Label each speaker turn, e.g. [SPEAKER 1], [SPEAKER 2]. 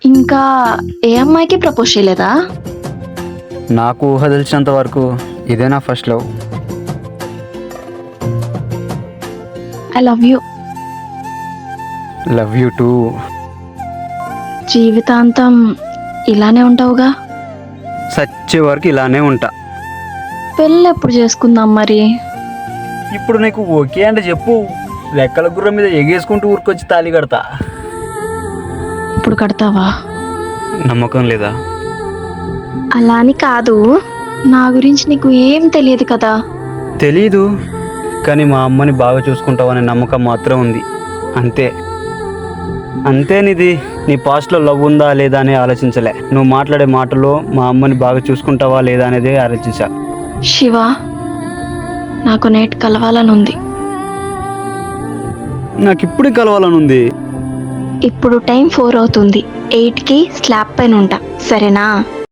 [SPEAKER 1] ఇంకా ఏ అమ్మాయికి ప్రపోజ్ చేయలేదా?
[SPEAKER 2] నాకు ఊహ తెలిసినంత వరకు ఇదే నా first love.
[SPEAKER 1] I love you.
[SPEAKER 2] Love you two.
[SPEAKER 1] జీవితాంతం ఇలానే ఉంటావుగా?
[SPEAKER 2] సచ్చే వరకు ఇలానే ఉంటా.
[SPEAKER 1] పెళ్ళి ఎప్పుడు చేసుకుందాం మరి?
[SPEAKER 2] ఇప్పుడు నీకు ఓకే అంటే చెప్పు, లెక్కల గుర్రం మీద ఎగేసుకుంటూ ఊరికొచ్చి తాళి కడతా.
[SPEAKER 1] ఇప్పుడు కడతావా?
[SPEAKER 2] నమ్మకం లేదా?
[SPEAKER 1] అలా అని కాదు, నా గురించి నీకు ఏం తెలియదు కదా.
[SPEAKER 2] తెలీదు, కానీ మా అమ్మని బాగా చూసుకుంటావనే నమ్మకం మాత్రం ఉంది. అంతే అంతే. నీ పాస్ట్లో లవ్ ఉందా లేదా అని ఆలోచించలే. నువ్వు మాట్లాడే మాటలో మా అమ్మని బాగా చూసుకుంటావా లేదా అనేది ఆలోచించా.
[SPEAKER 1] శివ, నాకు నేట్ కలవాలని ఉంది.
[SPEAKER 2] నాకు ఇప్పుడే కలవాలని ఉంది.
[SPEAKER 1] ఇప్పుడు టైం 4 అవుతుంది. 8కి స్లాబ్ పైన ఉంటా, సరేనా?